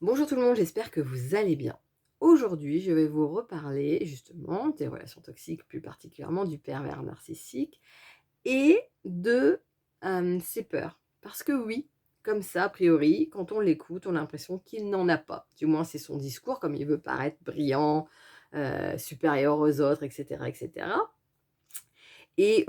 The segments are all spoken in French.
Bonjour tout le monde, j'espère que vous allez bien. Aujourd'hui, je vais vous reparler justement des relations toxiques, plus particulièrement du pervers narcissique et de ses peurs. Parce que oui, comme ça, a priori, quand on l'écoute, on a l'impression qu'il n'en a pas. Du moins, c'est son discours, comme il veut paraître brillant, supérieur aux autres, etc. etc. Et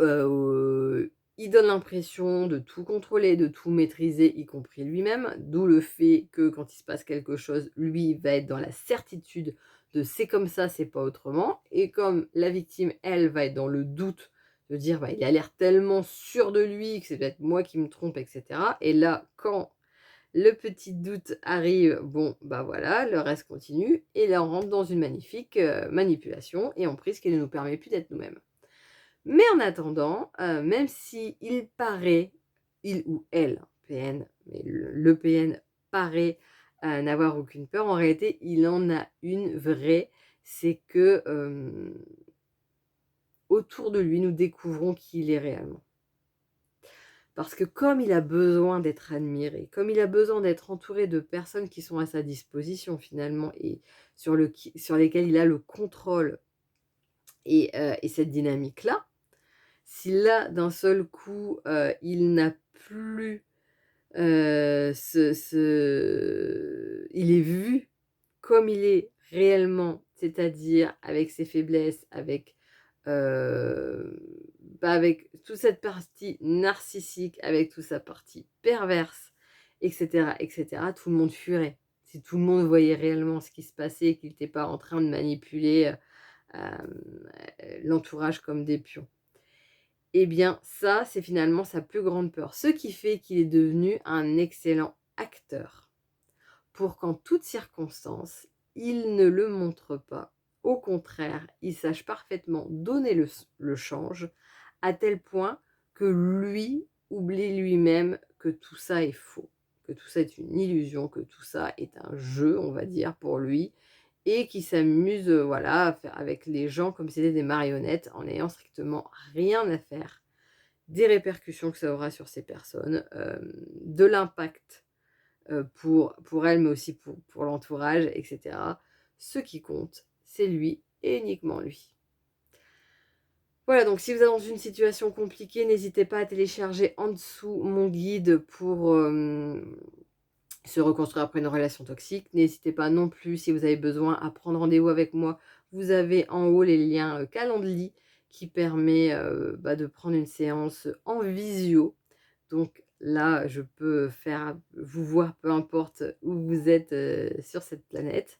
il donne l'impression de tout contrôler, de tout maîtriser, y compris lui-même, d'où le fait que quand il se passe quelque chose, lui va être dans la certitude de «c'est comme ça, c'est pas autrement» et comme la victime, elle, va être dans le doute, de dire: «Bah, il a l'air tellement sûr de lui que c'est peut-être moi qui me trompe» et cetera et là, quand le petit doute arrive, bon, bah, voilà, le reste continue et là, on rentre dans une magnifique, manipulation et emprise qui ne nous permet plus d'être nous-mêmes. Mais en attendant, même s'il paraît, il ou elle, PN, mais le PN paraît, n'avoir aucune peur, en réalité, il en a une vraie. C'est que, autour de lui, nous découvrons qui il est réellement. Parce que comme il a besoin d'être admiré, comme il a besoin d'être entouré de personnes qui sont à sa disposition finalement et sur lesquelles il a le contrôle et cette dynamique-là. Si là, d'un seul coup, il n'a plus, il est vu comme il est réellement, c'est-à-dire avec ses faiblesses, avec, heu, avec toute cette partie narcissique, avec toute sa partie perverse et cetera, tout le monde fuirait. Si tout le monde voyait réellement ce qui se passait et qu'il n'était pas en train de manipuler, l'entourage comme des pions. Eh bien, ça, c'est finalement sa plus grande peur. Ce qui fait qu'il est devenu un excellent acteur pour qu'en toutes circonstances, il ne le montre pas. Au contraire, il sache parfaitement donner le change, à tel point que lui oublie lui-même que tout ça est faux, que tout ça est une illusion, que tout ça est un jeu, on va dire, pour lui, et qui s'amuse, voilà, à faire avec les gens comme si c'était des marionnettes, en n'ayant strictement rien à faire des répercussions que ça aura sur ces personnes, de l'impact, pour elles, mais aussi pour l'entourage et cetera. Ce qui compte, c'est lui et uniquement lui. Voilà, donc si vous êtes dans une situation compliquée, n'hésitez pas à télécharger en dessous mon guide pour, se reconstruire après une relation toxique. N'hésitez pas non plus, si vous avez besoin, à prendre rendez-vous avec moi. Vous avez en haut les liens, Calendly qui permet, bah, de prendre une séance en visio. Donc là, je peux vous voir peu importe où vous êtes, sur cette planète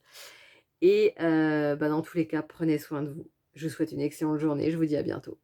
et bah, dans tous les cas, prenez soin de vous. Je vous souhaite une excellente journée, je vous dis à bientôt.